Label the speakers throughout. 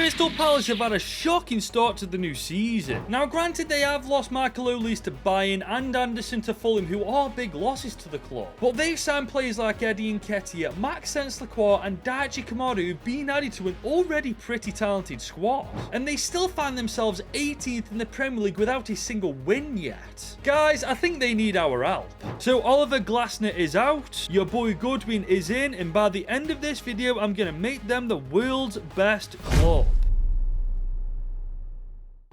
Speaker 1: Crystal Palace have had a shocking start to the new season. Now granted, they have lost Michael Olise to Bayern and Anderson to Fulham, who are big losses to the club. But they've signed players like Eddie Nketiah, Maxence Lacroix and Daichi Kamada, who've been added to an already pretty talented squad. And they still find themselves 18th in the Premier League without a single win yet. Guys, I think they need our help. So Oliver Glasner is out, your boy Goodwin is in, and by the end of this video, I'm going to make them the world's best club.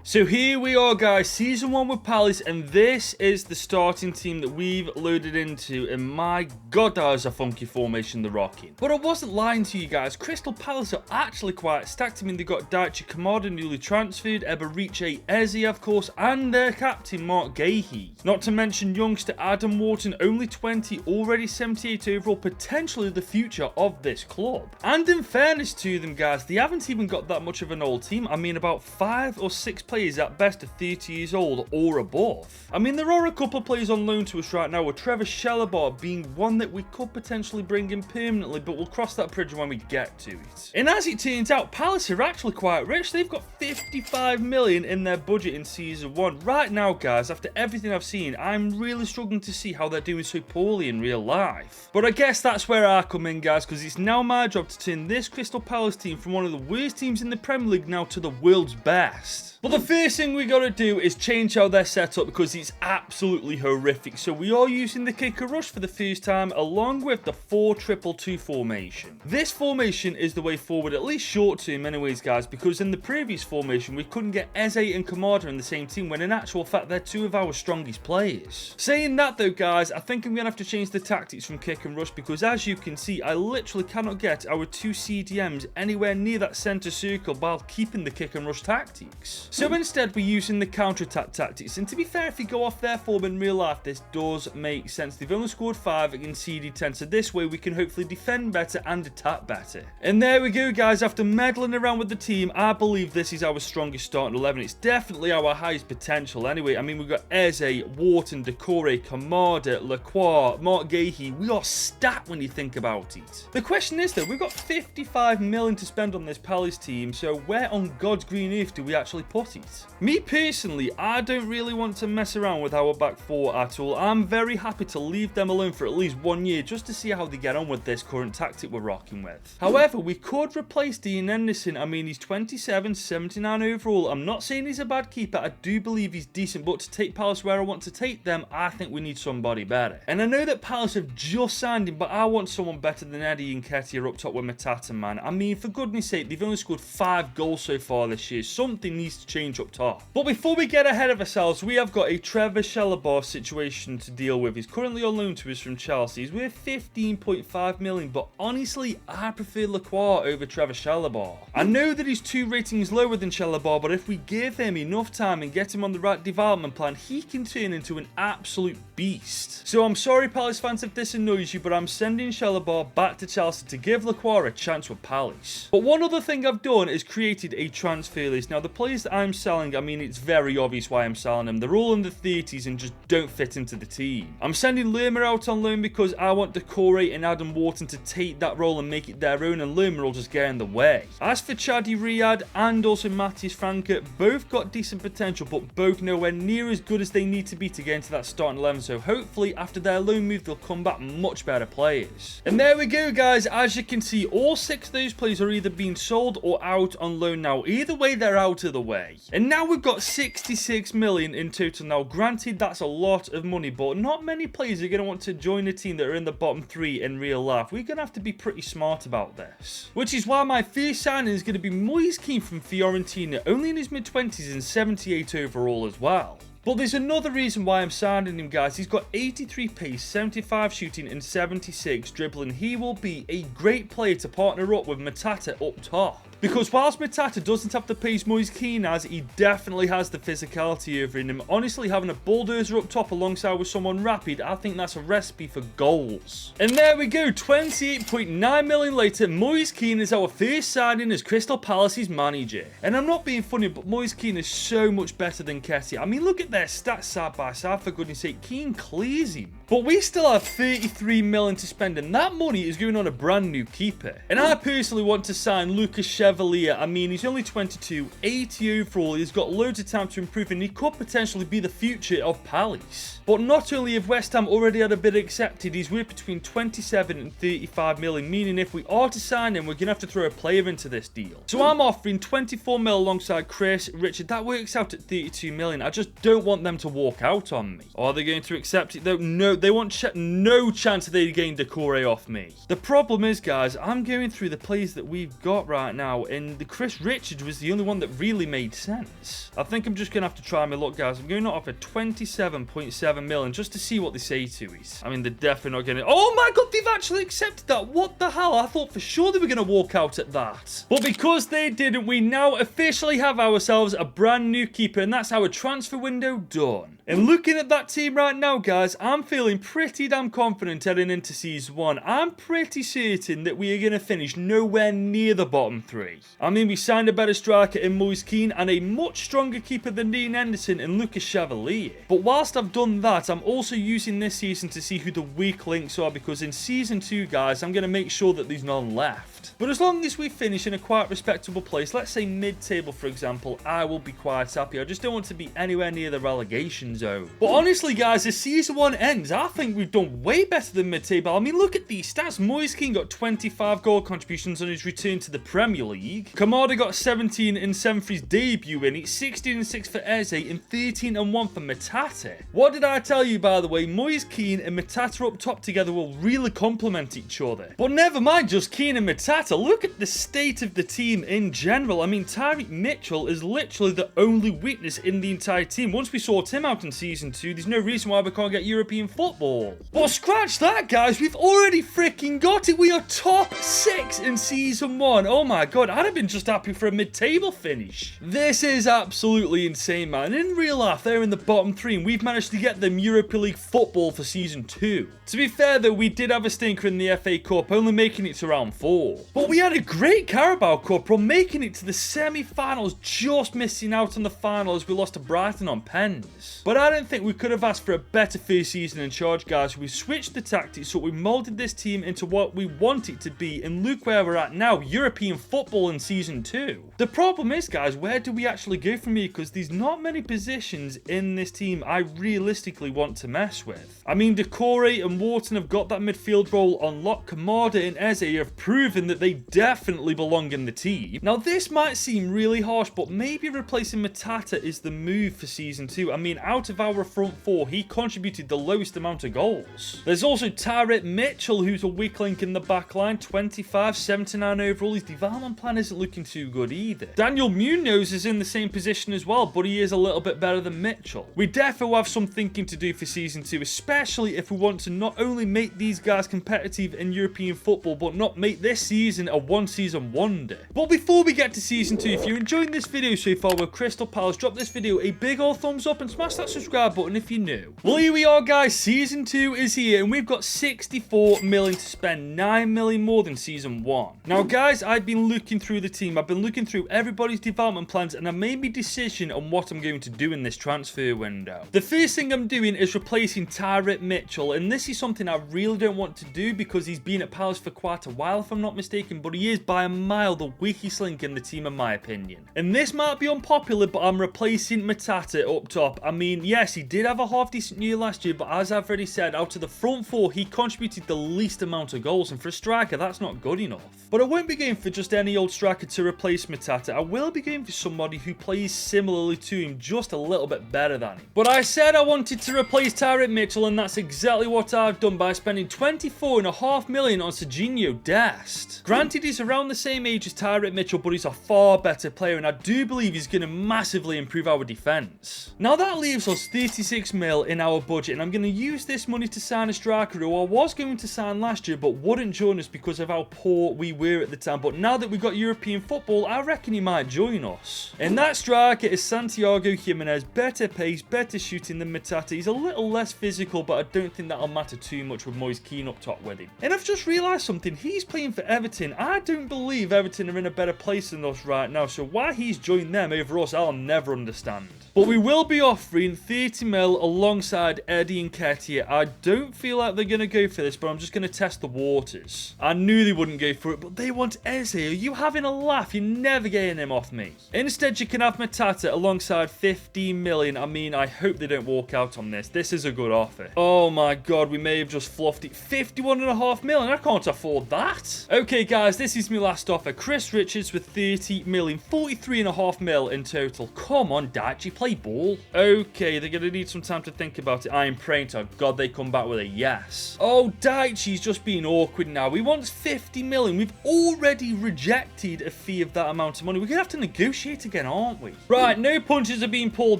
Speaker 1: So here we are, guys, season 1 with Palace, and this is the starting team that we've loaded into, and my god, that is a funky formation they're rocking. But I wasn't lying to you guys, Crystal Palace are actually quite stacked. I mean, they got Daichi Kamada, newly transferred, Eberiche Eze, of course, and their captain, Marc Guéhi. Not to mention youngster Adam Wharton, only 20, already 78 overall, potentially the future of this club. And in fairness to them, guys, they haven't even got that much of an old team. I mean, about 5 or 6 players at best are 30 years old or above. I mean, there are a couple of players on loan to us right now, with Trevor Chalobah being one that we could potentially bring in permanently, but we'll cross that bridge when we get to it. And as it turns out, Palace are actually quite rich. They've got 55 million in their budget in season 1. Right now, guys, after everything I've seen, I'm really struggling to see how they're doing so poorly in real life. But I guess that's where I come in, guys, because it's now my job to turn this Crystal Palace team from one of the worst teams in the Premier League now to the world's best. But the first thing we got to do is change how they're set up, because it's absolutely horrific. So we are using the kick and rush for the first time, along with the 4-2-2 formation. This formation is the way forward, at least short term anyways, guys, because in the previous formation we couldn't get Eze and Kamada in the same team, when in actual fact they're 2 of our strongest players. Saying that though, guys, I think I'm going to have to change the tactics from kick and rush, because as you can see, I literally cannot get our 2 CDMs anywhere near that centre circle while keeping the kick and rush tactics. So instead we're using the counter-attack tactics, and to be fair, if you go off their form in real life, this does make sense. They've only scored 5 and conceded 10, so this way we can hopefully defend better and attack better. And there we go, guys. After meddling around with the team, I believe this is our strongest starting 11. It's definitely our highest potential anyway. I mean, we've got Eze, Wharton, Doucouré, Kamada, Lacroix, Marc Guéhi. We are stacked when you think about it. The question is though, we've got 55 million to spend on this Palace team, so where on God's green earth do we actually put it? Me personally, I don't really want to mess around with our back 4 at all. I'm very happy to leave them alone for at least 1 year just to see how they get on with this current tactic we're rocking with. However, we could replace Dean Henderson. I mean, he's 27, 79 overall. I'm not saying he's a bad keeper. I do believe he's decent, but to take Palace where I want to take them, I think we need somebody better. And I know that Palace have just signed him, but I want someone better than Eddie Nketiah up top with Matata, man. I mean, for goodness sake, they've only scored 5 goals so far this year. Something needs to change up top. But before we get ahead of ourselves, we have got a Trevor Chalobah situation to deal with. He's currently on loan to us from Chelsea. He's worth 15.5 million, but honestly, I prefer Lacroix over Trevor Chalobah. I know that he's 2 ratings lower than Chalobah, but if we give him enough time and get him on the right development plan, he can turn into an absolute beast. So I'm sorry, Palace fans, if this annoys you, but I'm sending Chalobah back to Chelsea to give Lacroix a chance with Palace. But one other thing I've done is created a transfer list. Now, the players that I'm selling, I mean, it's very obvious why I'm selling them. They're all in the 30s and just don't fit into the team. I'm sending Lerma out on loan because I want Doucouré and Adam Wharton to take that role and make it their own, and Lerma will just get in the way. As for Chadi Riyad and also Matthias Franke, both got decent potential, but both nowhere near as good as they need to be to get into that starting 11, so hopefully after their loan move they'll come back much better players. And there we go, guys. As you can see, all 6 of those players are either being sold or out on loan now. Either way, they're out of the way. And now we've got 66 million in total. Now granted, that's a lot of money, but not many players are going to want to join a team that are in the bottom 3 in real life. We're going to have to be pretty smart about this, which is why my first signing is going to be Moise Kean from Fiorentina, only in his mid-20s and 78 overall as well. But there's another reason why I'm signing him, guys. He's got 83 pace, 75 shooting and 76 dribbling. He will be a great player to partner up with Matata up top. Because whilst Matata doesn't have the pace Moise Kean has, he definitely has the physicality over him. Honestly, having a bulldozer up top alongside with someone rapid, I think that's a recipe for goals. And there we go, 28.9 million later, Moise Kean is our first signing as Crystal Palace's manager. And I'm not being funny, but Moise Kean is so much better than Nketiah. I mean, look at their stats side by side, for goodness sake. Kean clears him. But we still have 33 million to spend, and that money is going on a brand new keeper. And I personally want to sign Lucas Schell Chevalier. I mean, he's only 22, 80 overall. He's got loads of time to improve, and he could potentially be the future of Palace. But not only have West Ham already had a bid accepted, he's worth between 27 and 35 million, meaning if we are to sign him, we're going to have to throw a player into this deal. So I'm offering 24 mil alongside Chris Richard. That works out at 32 million. I just don't want them to walk out on me. Are they going to accept it though? No, they want no chance of they getting Doucouré off me. The problem is, guys, I'm going through the players that we've got right now, and the Chris Richard was the only one that really made sense. I think I'm just going to have to try my luck, guys. I'm going to offer 27.7 million just to see what they say to us. I mean, they're definitely not going to... Oh my god, they've actually accepted that. What the hell? I thought for sure they were going to walk out at that. But because they didn't, we now officially have ourselves a brand new keeper, and that's our transfer window done. And looking at that team right now, guys, I'm feeling pretty damn confident heading into Season 1. I'm pretty certain that we are going to finish nowhere near the bottom 3. I mean, we signed a better striker in Moise Kean and a much stronger keeper than Dean Henderson and Lucas Chevalier. But whilst I've done that, I'm also using this season to see who the weak links are, because in Season 2, guys, I'm going to make sure that there's none left. But as long as we finish in a quite respectable place, let's say mid-table, for example, I will be quite happy. I just don't want to be anywhere near the relegation zone. But honestly, guys, as Season 1 ends, I think we've done way better than mid-table. I mean, look at these stats. Moise Kean got 25 goal contributions on his return to the Premier League. Kamada got 17 and 7 for his debut in it, 16 and 6 for Eze, and 13 and 1 for Matata. What did I tell you, by the way? Moise Kean and Matata up top together will really complement each other. But never mind just Kean and Matata. Look at the state of the team in general. I mean, Tyreek Mitchell is literally the only weakness in the entire team. Once we sort him out in Season 2, there's no reason why we can't get European football. But scratch that, guys. We've already freaking got it. We are top 6 in Season 1. Oh my god, I'd have been just happy for a mid-table finish. This is absolutely insane, man. In real life, they're in the bottom 3, and we've managed to get them Europa League football for Season 2. To be fair, though, we did have a stinker in the FA Cup, only making it to round 4. But we had a great Carabao Cup run, making it to the semi-finals, just missing out on the final as we lost to Brighton on pens. But I don't think we could have asked for a better first season in charge, guys. We switched the tactics, so we moulded this team into what we want it to be, and look where we're at now, European football in Season 2. The problem is, guys, where do we actually go from here? Because there's not many positions in this team I realistically want to mess with. I mean, Doucouré and Wharton have got that midfield role on lock. Kamada and Eze have proven that they definitely belong in the team. Now, this might seem really harsh, but maybe replacing Matata is the move for Season 2. I mean, out of our front 4, he contributed the lowest amount of goals. There's also Tyreek Mitchell, who's a weak link in the back line, 25, 79 overall. His development plan isn't looking too good either. Daniel Munoz is in the same position as well, but he is a little bit better than Mitchell. We definitely have some thinking to do for Season 2, especially if we want to not only make these guys competitive in European football, but not make this season a one-season wonder. But before we get to Season 2, if you're enjoying this video so far with Crystal Palace, drop this video a big old thumbs up and smash that subscribe button if you're new. Well, here we are, guys. Season 2 is here, and we've got 64 million to spend, 9 million more than Season 1. Now, guys, I've been looking through the team. I've been looking through everybody's development plans, and I made my decision on what I'm going to do in this transfer window. The first thing I'm doing is replacing Tyreek Mitchell, and this is something I really don't want to do because he's been at Palace for quite a while, if I'm not mistaken, but he is by a mile the weakest link in the team, in my opinion. And this might be unpopular, but I'm replacing Matata up top. I mean, yes, he did have a half-decent year last year, but as I've already said, out of the front 4, he contributed the least amount of goals, and for a striker, that's not good enough. But I won't be going for just any old striker to replace Matata. I will be going for somebody who plays similarly to him, just a little bit better than him. But I said I wanted to replace Tyreek Mitchell, and that's exactly what I've done by spending 24.5 million on Serginho Dest. Granted, he's around the same age as Tyreek Mitchell, but he's a far better player, and I do believe he's going to massively improve our defence. Now, that leaves us 36 mil in our budget, and I'm going to use this money to sign a striker who I was going to sign last year, but wouldn't join us because of how poor we were at the time. But now that we've got European football, I reckon he might join us. And that striker is Santiago Jimenez. Better pace, better shooting than Matata. He's a little less physical, but I don't think that'll matter too much with Moise Kean up top with him. And I've just realised something. He's playing for Everton. I don't believe Everton are in a better place than us right now, so why he's joined them over us, I'll never understand. But we will be offering 30 mil alongside Eddie Nketiah. I don't feel like they're going to go for this, but I'm just going to test the waters. I knew they wouldn't go for it, but they want Eze. Are you having a laugh? You're never getting him off me. Instead, you can have Matata alongside 15 million. I mean, I hope they don't walk out on this. This is a good offer. Oh my God, we may have just fluffed it. 51.5 million. I can't afford that. Okay, guys, this is my last offer. Chris Richards with 30 million. 43.5 mil in total. Come on, Daichi. Play ball. Okay, they're going to need some time to think about it. I am praying to God they come back with a yes. Oh, Daichi's just being awkward now. He wants 50 million. We've already rejected a fee of that amount of money. We're going to have to negotiate again, aren't we? Right, no punches are being pulled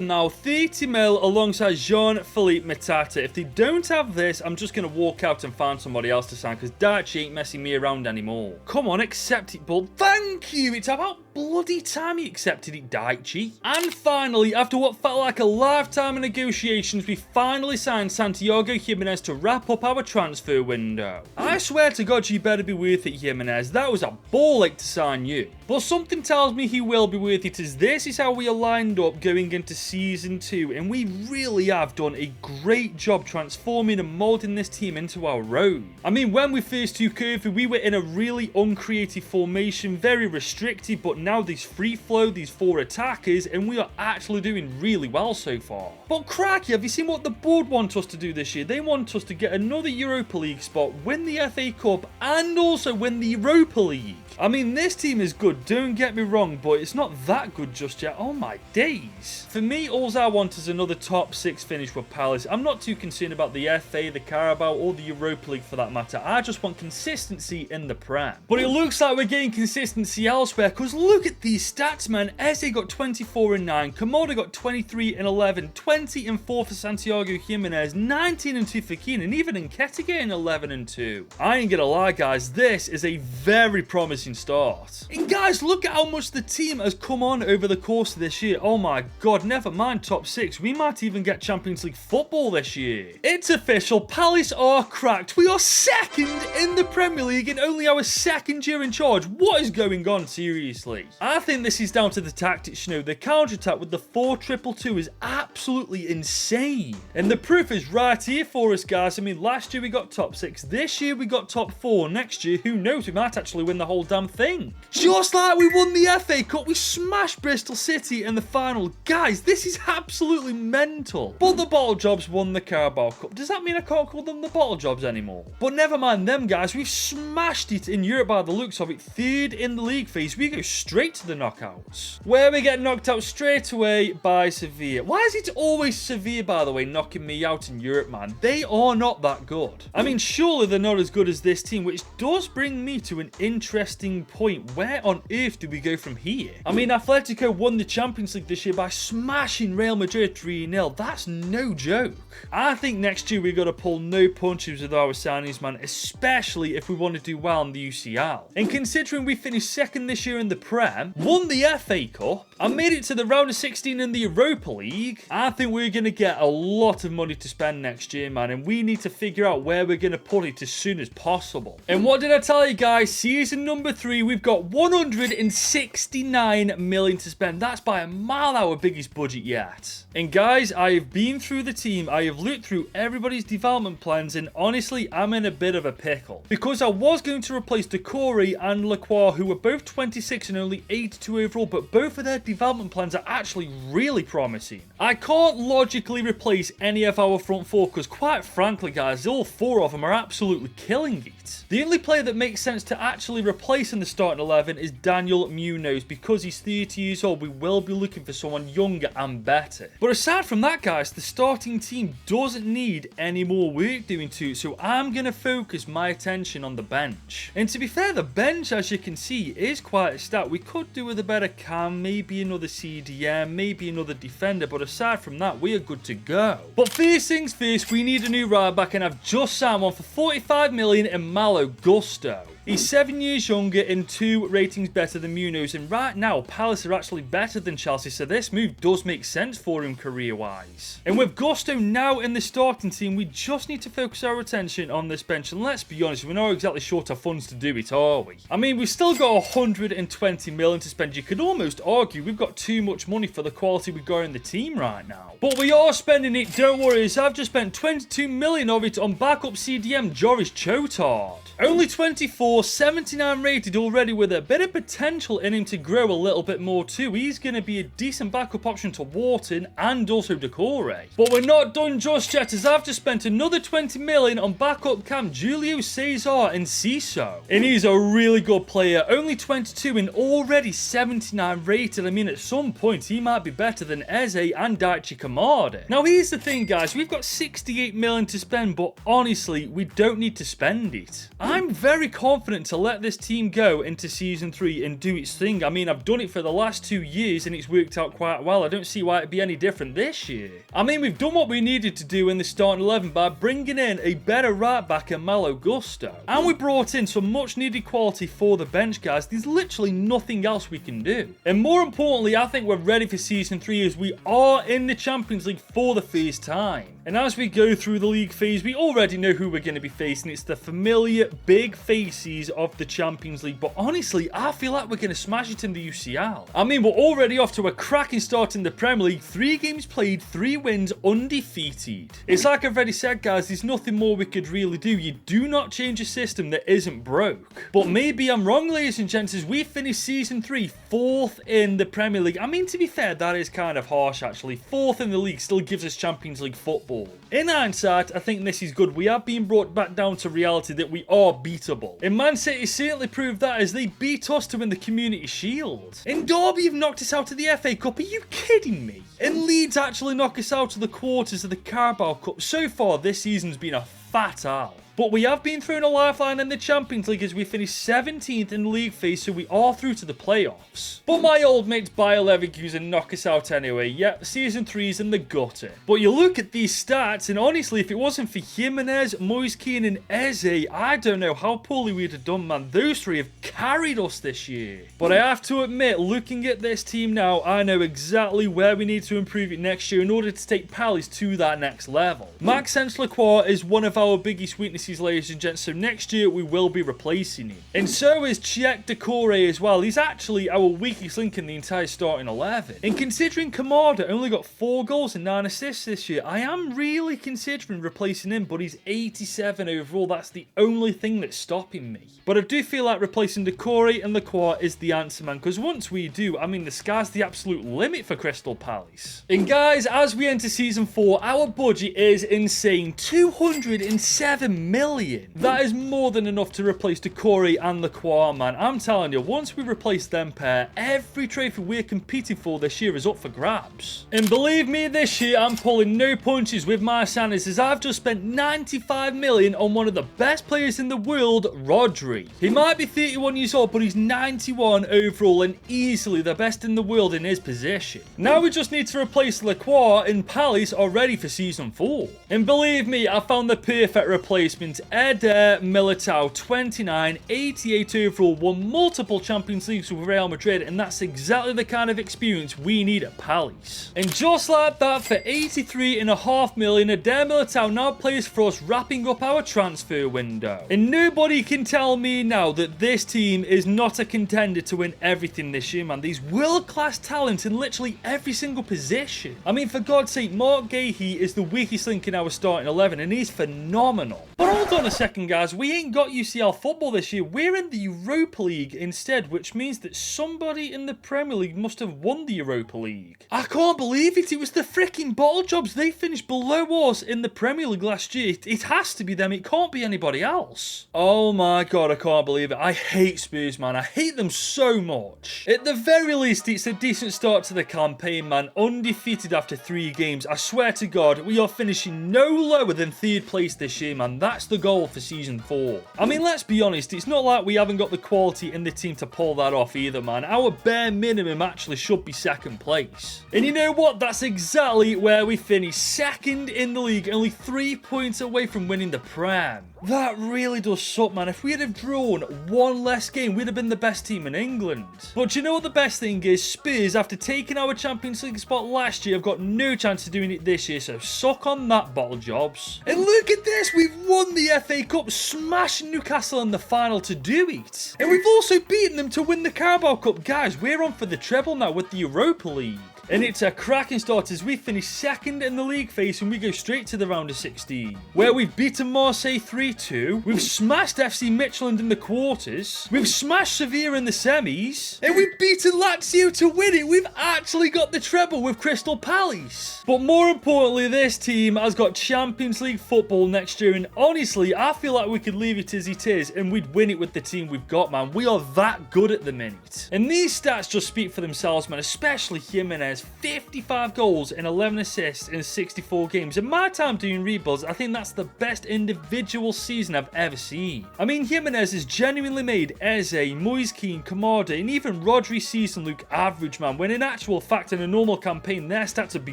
Speaker 1: now. 30 mil alongside Jean-Philippe Matata. If they don't have this, I'm just going to walk out and find somebody else to sign because Daichi ain't messing me around anymore. Come on, accept it, bud. Thank you. It's about bloody time he accepted it, Daichi. And finally, after what felt like a lifetime of negotiations, we finally signed Santiago Jimenez to wrap up our transfer window. I swear to God, you better be worth it, Jimenez. That was a ball ache to sign you. But something tells me he will be worth it, as this is how we are lined up going into Season 2, and we really have done a great job transforming and moulding this team into our own. I mean, when we first took over, we were in a really uncreative formation, very restricted, but now there's free flow, these 4 attackers, and we are actually doing really well so far. But cracky, have you seen what the board want us to do this year? They want us to get another Europa League spot, win the FA Cup, and also win the Europa League. I mean, this team is good, don't get me wrong, but it's not that good just yet. Oh my days. For me, all I want is another top 6 finish with Palace. I'm not too concerned about the FA, the Carabao, or the Europa League for that matter. I just want consistency in the Prem. But it looks like we're getting consistency elsewhere, because look at these stats, man. Eze got 24 and 9, Komodo got 23 and 11, 20 and 4 for Santiago Jimenez, 19 and 2 for Keane, and even Nketiah getting 11 and 2. I ain't gonna lie, guys, this is a very promising start. And guys, look at how much the team has come on over the course of this year. Oh my God, never mind top 6. We might even get Champions League football this year. It's official. Palace are cracked. We are second in the Premier League in only our second year in charge. What is going on, seriously? I think this is down to the tactics, you know. The counter-attack with the 4-2-2 is absolutely insane. And the proof is right here for us, guys. I mean, last year we got top 6. This year we got top 4. Next year, who knows? We might actually win the whole damn thing. Just like we won the FA Cup, we smashed Bristol City in the final. Guys, this is absolutely mental. But the Bottle Jobs won the Carabao Cup. Does that mean I can't call them the Bottle Jobs anymore? But never mind them, guys. We've smashed it in Europe by the looks of it. 3rd in the league phase. We go straight to the knockouts, where we get knocked out straight away by Sevilla. Why is it always Sevilla, by the way, knocking me out in Europe, man? They are not that good. I mean, surely they're not as good as this team, which does bring me to an interesting point. Where on earth do we go from here? I mean, Atletico won the Champions League this year by smashing Real Madrid 3-0. That's no joke. I think next year we got to pull no punches with our signings, man, especially if we want to do well in the UCL. And considering we finished second this year in the Prem, won the FA Cup, and made it to the round of 16 in the Europa League, I think we're going to get a lot of money to spend next year, man, and we need to figure out where we're going to put it as soon as possible. And what did I tell you, guys? Season number 3, we've got 169 million to spend. That's by a mile our biggest budget yet. And guys, I have been through the team, I have looked through everybody's development plans, and honestly, I'm in a bit of a pickle. Because I was going to replace Decore and Lacroix, who were both 26 and only 82 overall, but both of their development plans are actually really promising. I can't logically replace any of our front 4, because quite frankly, guys, all 4 of them are absolutely killing it. The only player that makes sense to actually replace in the starting 11 is Daniel Munoz. Because he's 30 years old, we will be looking for someone younger and better. But aside from that, guys, the starting team doesn't need any more work doing to it, so I'm going to focus my attention on the bench. And to be fair, the bench, as you can see, is quite a stat. We could do with a better cam, maybe another CDM, maybe another defender, but aside from that, we are good to go. But first things first, we need a new right back, and I've just signed one for 45 million in Malo Gusto. He's 7 years younger and 2 ratings better than Munoz, and right now Palace are actually better than Chelsea, so this move does make sense for him career-wise. And with Gusto now in the starting team, we just need to focus our attention on this bench, and let's be honest, we're not exactly short of funds to do it, are we? I mean, we've still got 120 million to spend. You could almost argue we've got too much money for the quality we've got in the team right now. But we are spending it, don't worry, as I've just spent 22 million of it on backup CDM Joris Chotard. Only 24, 79 rated already, with a bit of potential in him to grow a little bit more too. He's going to be a decent backup option to Wharton and also Decore. But we're not done just yet, as I've just spent another 20 million on backup cam Julio Cesar and Ciso. And he's a really good player, only 22 and already 79 rated. I mean, at some point he might be better than Eze and Daichi Kamada. Now here's the thing, guys, we've got 68 million to spend, but honestly, we don't need to spend it. I'm very confident to let this team go into Season 3 and do its thing. I mean, I've done it for the last 2 years and it's worked out quite well. I don't see why it'd be any different this year. I mean, we've done what we needed to do in the starting 11 by bringing in a better right back in Malo Gusto. And we brought in some much needed quality for the bench, guys. There's literally nothing else we can do. And more importantly, I think we're ready for Season 3 as we are in the Champions League for the first time. And as we go through the league phase, we already know who we're going to be facing. It's the familiar big faces of the Champions League. But honestly, I feel like we're going to smash it in the UCL. I mean, we're already off to a cracking start in the Premier League. 3 games played, 3 wins, undefeated. It's like I've already said, guys, there's nothing more we could really do. You do not change a system that isn't broke. But maybe I'm wrong, ladies and gents, as we finish Season 3 4th in the Premier League. I mean, to be fair, that is kind of harsh, actually. 4th in the league still gives us Champions League football. In hindsight, I think this is good. We have been brought back down to reality that we are beatable. And Man City certainly proved that as they beat us to win the Community Shield. And Derby have knocked us out of the FA Cup. Are you kidding me? And Leeds actually knock us out of the quarters of the Carabao Cup. So far, this season's been a fat owl. But we have been thrown a lifeline in the Champions League as we finished 17th in the league phase, so we are through to the playoffs. But my old mates Bayer Leverkusen knock us out anyway. Yep, Season 3's in the gutter. But you look at these stats, and honestly, if it wasn't for Jimenez, Moise Kean and Eze, I don't know how poorly we'd have done, man. Those 3 have carried us this year. But I have to admit, looking at this team now, I know exactly where we need to improve it next year in order to take Palace to that next level. Maxence Lacroix is one of our biggest weaknesses, ladies and gents, so next year we will be replacing him. And so is Cheick Decore as well. He's actually our weakest link in the entire starting 11. And considering Kamada only got 4 goals and 9 assists this year, I am really considering replacing him, but he's 87 overall. That's the only thing that's stopping me. But I do feel like replacing Decore and Lacroix is the answer, man, because once we do, I mean, the sky's the absolute limit for Crystal Palace. And guys, as we enter Season 4, our budget is insane. 207 million. That is more than enough to replace Decore and Lacroix, man. I'm telling you, once we replace them pair, every trophy we're competing for this year is up for grabs. And believe me, this year I'm pulling no punches with my signings, as I've just spent 95 million on one of the best players in the world, Rodri. He might be 31 years old, but he's 91 overall and easily the best in the world in his position. Now we just need to replace Lacroix, and Palace are ready for Season 4. And believe me, I found the perfect replacement. Eder Militao, 29, 88 overall, won multiple Champions Leagues with Real Madrid, and that's exactly the kind of experience we need at Palace. And just like that, for 83.5 million, Eder Militao now plays for us, wrapping up our transfer window. And nobody can tell me now that this team is not a contender to win everything this year, man. These world-class talents in literally every single position. I mean, for God's sake, Mark Gahey is the weakest link in our starting 11, and he's phenomenal. But hold on a second, guys. We ain't got UCL football this year. We're in the Europa League instead, which means that somebody in the Premier League must have won the Europa League. I can't believe it. It was the freaking Bottle Jobs. They finished below us in the Premier League last year. It has to be them. It can't be anybody else. Oh my God, I can't believe it. I hate Spurs, man. I hate them so much. At the very least, it's a decent start to the campaign, man. Undefeated after 3 games. I swear to God, we are finishing no lower than 3rd place this year, man. That's That's the goal for Season 4. I mean, let's be honest, it's not like we haven't got the quality in the team to pull that off either, man. Our bare minimum actually should be second place. And you know what? That's exactly where we finished, second in the league, only 3 points away from winning the Prem. That really does suck, man. If we had drawn one less game, we'd have been the best team in England. But you know what the best thing is? Spurs, after taking our Champions League spot last year, have got no chance of doing it this year, so suck on that, Bottle Jobs. And look at this, we've won the FA Cup, smashing Newcastle in the final to do it. And we've also beaten them to win the Carabao Cup. Guys, we're on for the treble now with the Europa League. And it's a cracking start as we finish second in the league phase and we go straight to the round of 16, where we've beaten Marseille 3-2, we've smashed FC Midtjylland in the quarters, we've smashed Sevilla in the semis, and we've beaten Lazio to win it. We've actually got the treble with Crystal Palace. But more importantly, this team has got Champions League football next year, and honestly, I feel like we could leave it as it is and we'd win it with the team we've got, man. We are that good at the minute. And these stats just speak for themselves, man, especially Jimenez. 55 goals and 11 assists in 64 games. In my time doing rebuilds, I think that's the best individual season I've ever seen. I mean, Jimenez has genuinely made Eze, Moise Kean, Kamada, and even Rodri's season look average, man, when in actual fact in a normal campaign their stats would be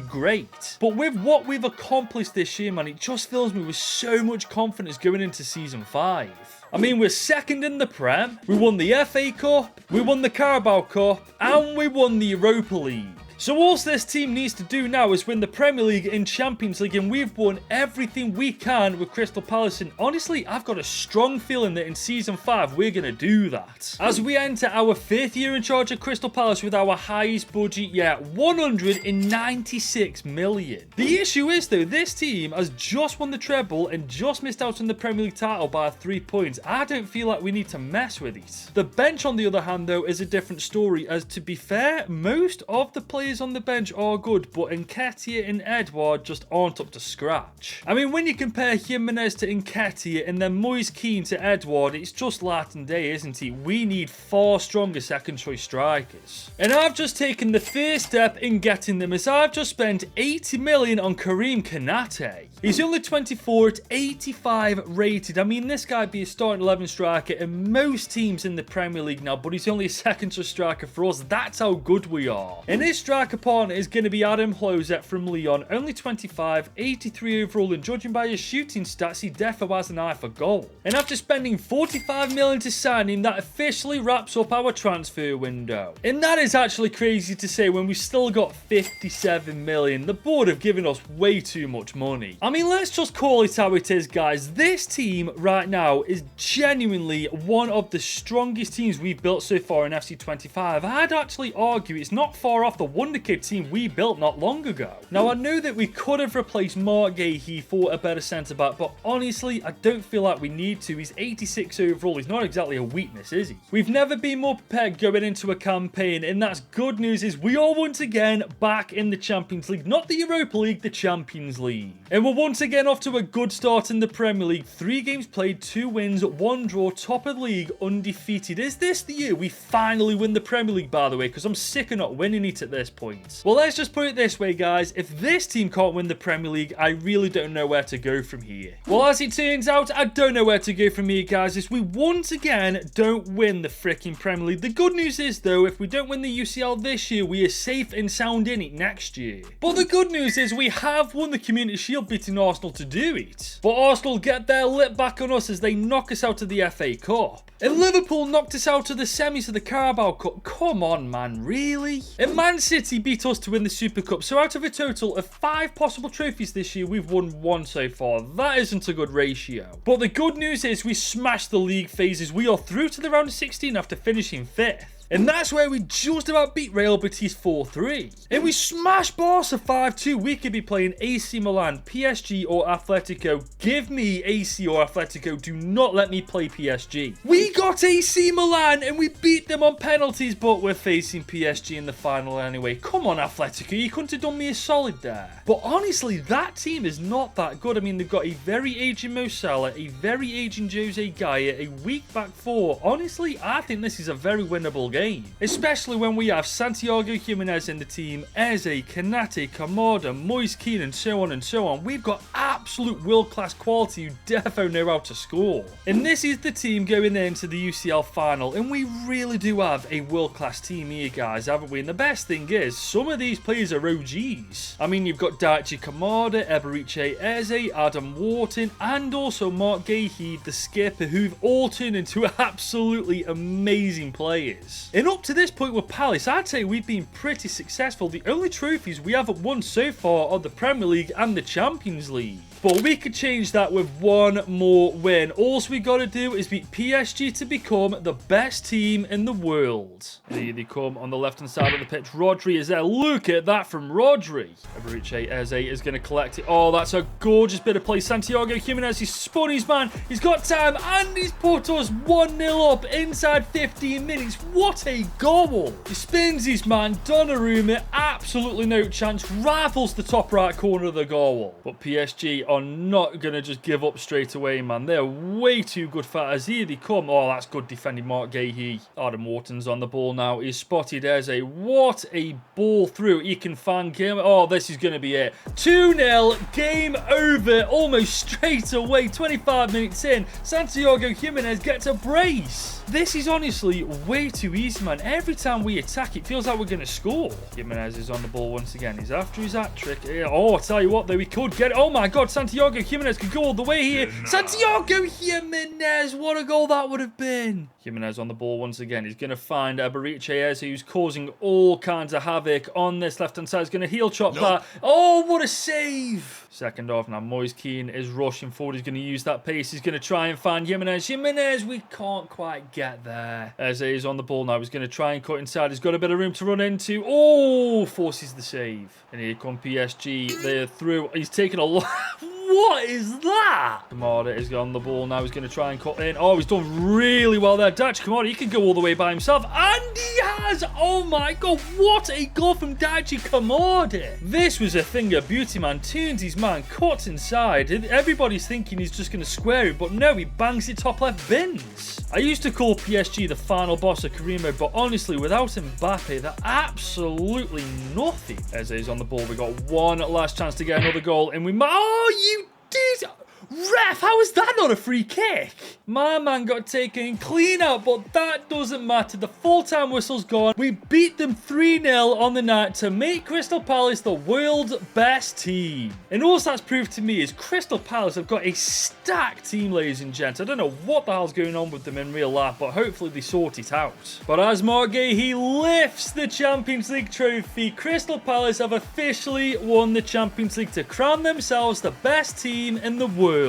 Speaker 1: great. But with what we've accomplished this year, man, it just fills me with so much confidence going into Season 5. I mean, we're second in the Prem, we won the FA Cup, we won the Carabao Cup, and we won the Europa League. So all this team needs to do now is win the Premier League and Champions League, and we've won everything we can with Crystal Palace, and honestly, I've got a strong feeling that in Season 5 we're going to do that. As we enter our 5th year in charge of Crystal Palace with our highest budget yet, 196 million. The issue is though, this team has just won the treble and just missed out on the Premier League title by 3 points. I don't feel like we need to mess with it. The bench on the other hand though is a different story, as to be fair, most of the players on the bench are good, but Nketiah and Edouard just aren't up to scratch. I mean, when you compare Jimenez to Nketiah and then Moise Kean to Edouard, it's just light and day, isn't it? We need far stronger second choice strikers. And I've just taken the first step in getting them, as I've just spent 80 million on Karim Konate. He's only 24 at 85 rated. I mean, this guy be a starting 11 striker in most teams in the Premier League now, but he's only a second choice striker for us. That's how good we are. And his striker partner is going to be Adam Hlozek from Lyon, only 25, 83 overall, and judging by his shooting stats, he definitely has an eye for goal. And after spending 45 million to sign him, that officially wraps up our transfer window. And that is actually crazy to say when we still got 57 million. The board have given us way too much money. I mean, let's just call it how it is, guys. This team right now is genuinely one of the strongest teams we've built so far in FC25. I'd actually argue it's not far off the Wonderkid team we built not long ago. Now, I know that we could have replaced Mark Gahey for a better centre-back, but honestly, I don't feel like we need to. He's 86 overall. He's not exactly a weakness, is he? We've never been more prepared going into a campaign, and that's good news, is we are once again back in the Champions League. Not the Europa League, the Champions League. And we're once again off to a good start in the Premier League. 3 games played, 2 wins, 1 draw, top of the league, undefeated. Is this the year we finally win the Premier League, by the way? Because I'm sick of not winning it at this point. Well, let's just put it this way, guys. If this team can't win the Premier League, I really don't know where to go from here. Well, as it turns out, I don't know where to go from here, guys, as we once again don't win the freaking Premier League. The good news is, though, if we don't win the UCL this year, we are safe and sound in it next year. But the good news is we have won the Community Shield, beating Arsenal to do it. But Arsenal get their lip back on us as they knock us out of the FA Cup. And Liverpool knocked us out of the semis of the Carabao Cup. Come on, man, really? And Man City beat us to win the Super Cup. So out of a total of 5 possible trophies this year, we've won 1 so far. That isn't a good ratio. But the good news is we smashed the league phases. We are through to the round of 16 after finishing 5th. And that's where we just about beat Real Betis 4-3. And we smashed Barca 5-2. We could be playing AC Milan, PSG or Atletico. Give me AC or Atletico. Do not let me play PSG. We got AC Milan and we beat them on penalties, but we're facing PSG in the final anyway. Come on, Atletico. You couldn't have done me a solid there. But honestly, that team is not that good. I mean, they've got a very aging Mo Salah, a very aging Jose Gaya, a weak back 4. Honestly, I think this is a very winnable game. game. Especially when we have Santiago Jimenez in the team, Eze, Konate, Kamada, Moise Kean, and so on and so on. We've got absolute world-class quality who defo know how to score. And this is the team going into the UCL final, and we really do have a world-class team here, guys, haven't we? And the best thing is, some of these players are OGs. I mean, you've got Daichi Kamada, Eberiche Eze, Adam Wharton, and also Mark Gahey, the skipper, who've all turned into absolutely amazing players. And up to this point with Palace, I'd say we've been pretty successful. The only trophies we haven't won so far are the Premier League and the Champions League. But we could change that with one more win. All we got to do is beat PSG to become the best team in the world. And here they come on the left-hand side of the pitch. Rodri is there. Look at that from Rodri. Eberiche Eze is going to collect it. Oh, that's a gorgeous bit of play. Santiago Jimenez, he's spun his man. He's got time, and he's put us 1-0 up inside 15 minutes. What a goal. He spins his man. Donnarumma, absolutely no chance. Rifles the top right corner of the goal. But PSG are not going to just give up straight away, man. They're way too good fighters. Here they come. Oh, that's good defending, Mark Gahey. Adam Wharton's on the ball now. He's spotted Eze. What a ball through. He can fan game. Oh, this is going to be it. 2-0. Game over almost straight away. 25 minutes in. Santiago Jimenez gets a brace. This is honestly way too easy, man. Every time we attack, it feels like we're going to score. Jimenez is on the ball once again. He's after his hat-trick. Oh, I tell you what, though, he could get it. Oh, my God. Santiago Jimenez could go all the way here. Santiago Jimenez. What a goal that would have been. Jimenez on the ball once again. He's going to find Eberiche Eze, who's causing all kinds of havoc on this left-hand side. He's going to heel chop that. Oh, what a save. Second half now. Moise Kean is rushing forward. He's going to use that pace. He's going to try and find Jimenez. Jimenez, we can't quite get there. Eze is on the ball now. He's going to try and cut inside. He's got a bit of room to run into. Oh, forces the save. And here come PSG. They're through. He's taking a lot. What is that? Kamada is on the ball now. He's going to try and cut in. Oh, he's done really well there. Daichi Kamada, he can go all the way by himself. And he has. Oh, my God. What a goal from Daichi Kamada. This was a thing of beauty, man. Turns his man, cuts inside. Everybody's thinking he's just going to square it, but no, he bangs it top left bins. I used to call PSG the final boss of career mode, but honestly, without Mbappe, they're absolutely nothing. Eze is on the ball. We got one last chance to get another goal, and we might. Oh, you did. Ref, how is that not a free kick? My man got taken clean out, but that doesn't matter. The full-time whistle's gone. We beat them 3-0 on the night to make Crystal Palace the world's best team. And all that's proved to me is Crystal Palace have got a stacked team, ladies and gents. I don't know what the hell's going on with them in real life, but hopefully they sort it out. But as Mark Gahey lifts the Champions League trophy, Crystal Palace have officially won the Champions League to crown themselves the best team in the world.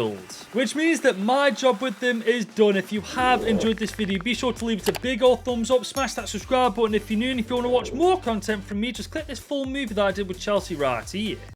Speaker 1: Which means that my job with them is done. If you have enjoyed this video, be sure to leave it a big old thumbs up, smash that subscribe button if you're new, and if you want to watch more content from me, just click this full movie that I did with Chelsea right here.